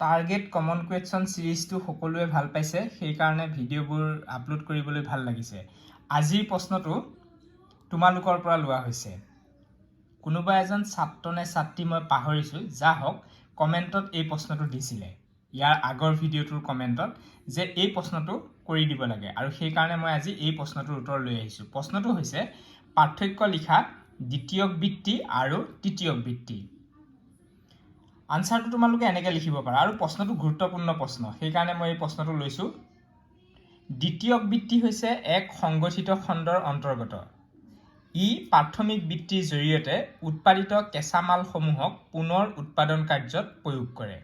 Target common question সিৰিজটো সকলোৱে ভাল পাইছে, সেই কাৰণে ভিডিঅ'বোৰ আপলোড কৰিবলৈ ভাল লাগিছে। আজিৰ প্ৰশ্নটো তোমালোকৰ পৰা লোৱা হৈছে। কোনোবা এজন ছাত্ৰ নে ছাত্ৰী মই পাহৰিছোঁ, যা হওক কমেণ্টত এই প্ৰশ্নটো দিছিলে। ইয়াৰ আগৰ ভিডিঅ'টোৰ কমেণ্টত যে এই প্ৰশ্নটো কৰি দিব লাগে, আৰু সেইকাৰণে মই আজি এই প্ৰশ্নটোৰ উত্তৰ লৈ আহিছোঁ। প্ৰশ্নটো হৈছে পাৰ্থক্য লিখা দ্বিতীয়ক বৃত্তি আৰু তৃতীয়ক বৃত্তি। আনসাৰটো তোমালোকে এনেকৈ লিখিব পাৰা, আৰু প্ৰশ্নটো গুৰুত্বপূৰ্ণ প্ৰশ্ন, সেইকাৰণে মই এই প্ৰশ্নটো লৈছোঁ। দ্বিতীয়ক বৃত্তি হৈছে এক সংগঠিত খণ্ডৰ অন্তৰ্গত। ই প্ৰাথমিক বৃত্তিৰ জৰিয়তে উৎপাদিত কেঁচা মালসমূহক পুনৰ উৎপাদন কাৰ্যত প্ৰয়োগ কৰে।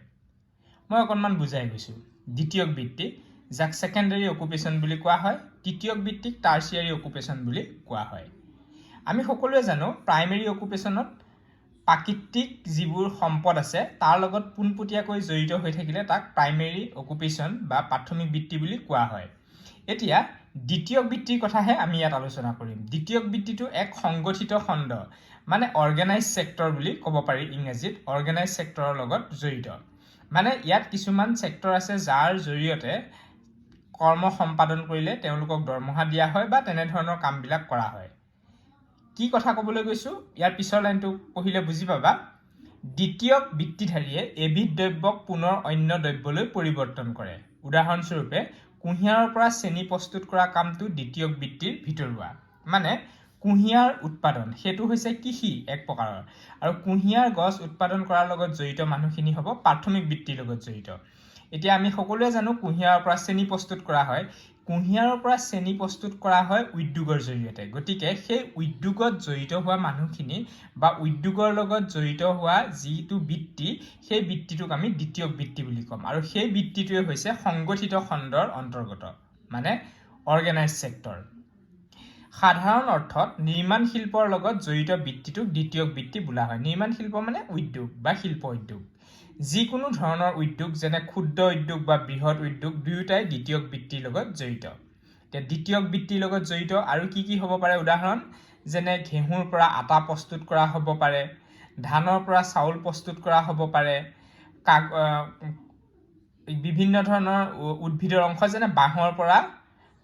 মই অকণমান বুজাই গৈছোঁ। দ্বিতীয়ক বৃত্তি, যাক ছেকেণ্ডাৰী অকুপেশ্যন বুলি কোৱা হয়, তৃতীয়ক বৃত্তিক টাৰ্চিয়াৰী অকুপেশ্যন বুলি কোৱা হয়। আমি সকলোৱে জানো প্ৰাইমেৰী অকুপেশ্যনত প্ৰাকৃতিক যিবোৰ সম্পদ আছে তাৰ লগত পোনপটীয়াকৈ জড়িত হৈ থাকিলে তাক প্ৰাইমেৰী অকুপেশ্যন বা প্ৰাথমিক বৃত্তি বুলি কোৱা হয়। এতিয়া দ্বিতীয়ক বৃত্তিৰ কথাহে আমি ইয়াত আলোচনা কৰিম। দ্বিতীয়ক বৃত্তিটো এক সংগঠিত খণ্ড, মানে অৰ্গেনাইজ ছেক্টৰ বুলি ক'ব পাৰি ইংৰাজীত, অৰ্গেনাইজ ছেক্টৰৰ লগত জড়িত। মানে ইয়াত কিছুমান ছেক্টৰ আছে যাৰ জৰিয়তে কৰ্ম সম্পাদন কৰিলে তেওঁলোকক দৰমহা দিয়া হয় বা তেনেধৰণৰ কামবিলাক কৰা হয়। কি কথা ক'বলৈ গৈছোঁ, ইয়াৰ পিছৰ লাইনটো পঢ়িলে বুজি পাবা। দ্বিতীয়ক বৃত্তিধাৰীয়ে এবিধ দ্ৰব্যক পুনৰ অন্য দ্ৰব্যলৈ পৰিৱৰ্তন কৰে। উদাহৰণস্বৰূপে কুঁহিয়াৰৰ পৰা চেনি প্ৰস্তুত কৰা কামটো দ্বিতীয়ক বৃত্তিৰ ভিতৰুৱা। মানে কুঁহিয়াৰ উৎপাদন, সেইটো হৈছে কৃষি এক প্ৰকাৰৰ, আৰু কুঁহিয়াৰ গছ উৎপাদন কৰাৰ লগত জড়িত মানুহখিনি হ'ব প্ৰাথমিক বৃত্তিৰ লগত জড়িত। এতিয়া আমি সকলোৱে জানো কুঁহিয়াৰৰ পৰা চেনি প্ৰস্তুত কৰা হয়। কুঁহিয়াৰৰ পৰা চেনি প্ৰস্তুত কৰা হয় উদ্যোগৰ জৰিয়তে। গতিকে সেই উদ্যোগত জড়িত হোৱা মানুহখিনি বা উদ্যোগৰ লগত জড়িত হোৱা যিটো বৃত্তি, সেই বৃত্তিটোক আমি দ্বিতীয়ক বৃত্তি বুলি ক'ম, আৰু সেই বৃত্তিটোৱে হৈছে সংগঠিত খণ্ডৰ অন্তৰ্গত, মানে অৰ্গেনাইজ ছেক্টৰ। সাধাৰণ অৰ্থত নিৰ্মাণ শিল্পৰ লগত জড়িত বৃত্তিটোক দ্বিতীয়ক বৃত্তি বোলা হয়। নিৰ্মাণ শিল্প মানে উদ্যোগ বা শিল্প উদ্যোগ। যিকোনো ধৰণৰ উদ্যোগ, যেনে ক্ষুদ্ৰ উদ্যোগ বা বৃহৎ উদ্যোগ, দুয়োটাই দ্বিতীয়ক বৃত্তিৰ লগত জড়িত। এতিয়া দ্বিতীয়ক বৃত্তিৰ লগত জড়িত আৰু কি হ'ব পাৰে উদাহৰণ, যেনে ঘেঁহুৰ পৰা আটা প্ৰস্তুত কৰা হ'ব পাৰে, ধানৰ পৰা চাউল প্ৰস্তুত কৰা হ'ব পাৰে, বিভিন্ন ধৰণৰ উদ্ভিদৰ অংশ যেনে বাঁহৰ পৰা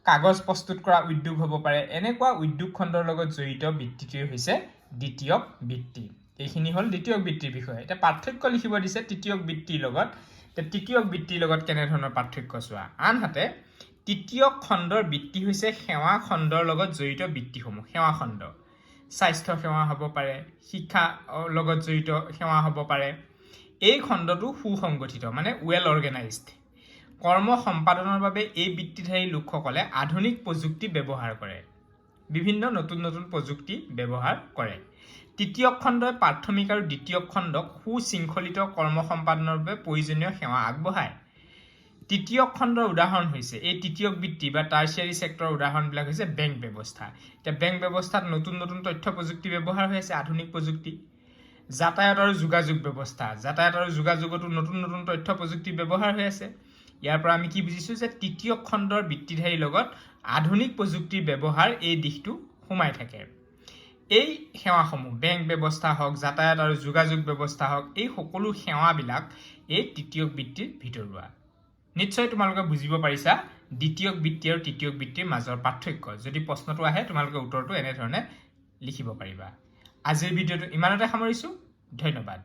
কাগজ প্ৰস্তুত কৰা উদ্যোগ হ'ব পাৰে। এনেকুৱা উদ্যোগ খণ্ডৰ লগত জড়িত বৃত্তিটোৱে হৈছে দ্বিতীয়ক বৃত্তি। এইখিনি হ'ল দ্বিতীয়ক বৃত্তিৰ বিষয়ে। এতিয়া পাৰ্থক্য লিখিব দিছে তৃতীয়ক বৃত্তিৰ লগত। তৃতীয়ক বৃত্তিৰ লগত কেনেধৰণৰ পাৰ্থক্য চোৱা। আনহাতে তৃতীয়ক খণ্ডৰ বৃত্তি হৈছে সেৱা খণ্ডৰ লগত জড়িত বৃত্তিসমূহ। সেৱা খণ্ড, স্বাস্থ্য সেৱা হ'ব পাৰে, শিক্ষাৰ লগত জড়িত সেৱা হ'ব পাৰে। এই খণ্ডটো সুসংগঠিত, মানে ৱেল অৰ্গেনাইজড। কৰ্ম সম্পাদনৰ বাবে এই বৃত্তিধাৰী লোকসকলে আধুনিক প্ৰযুক্তি ব্যৱহাৰ কৰে, বিভিন্ন নতুন নতুন প্ৰযুক্তি ব্যৱহাৰ কৰে। তৃতীয়ক খণ্ডই প্ৰাথমিক আৰু দ্বিতীয়ক খণ্ডক সুশৃংখলিত কৰ্ম সম্পাদনৰ বাবে প্ৰয়োজনীয় সেৱা আগবঢ়ায়। তৃতীয়ক খণ্ডৰ উদাহৰণ হৈছে, এই তৃতীয়ক বৃত্তি বা টাৰ্চিয়াৰী ছেক্টৰৰ উদাহৰণবিলাক হৈছে বেংক ব্যৱস্থা। এতিয়া বেংক ব্যৱস্থাত নতুন নতুন তথ্য প্ৰযুক্তি ব্যৱহাৰ হৈ আছে, আধুনিক প্ৰযুক্তি। যাতায়াত আৰু যোগাযোগ ব্যৱস্থা, যাতায়াত আৰু যোগাযোগতো নতুন নতুন তথ্য প্ৰযুক্তি ব্যৱহাৰ হৈ আছে। ইয়াৰ পৰা আমি কি বুজিছোঁ যে তৃতীয়ক খণ্ডৰ বৃত্তিধাৰীৰ লগত আধুনিক প্ৰযুক্তিৰ ব্যৱহাৰ এই দিশটো সোমাই থাকে। এই সেৱাসমূহ, বেংক ব্যৱস্থা হওক, যাতায়াত আৰু যোগাযোগ ব্যৱস্থা হওক, এই সকলো সেৱাবিলাক এই তৃতীয়ক বৃত্তিৰ ভিতৰুৱা। নিশ্চয় তোমালোকে বুজিব পাৰিছা দ্বিতীয়ক বৃত্তি আৰু তৃতীয়ক বৃত্তিৰ মাজৰ পাৰ্থক্য। যদি প্ৰশ্নটো আহে তোমালোকে উত্তৰটো এনেধৰণে লিখিব পাৰিবা। আজিৰ ভিডিঅ'টো ইমানতে সামৰিছোঁ। ধন্যবাদ।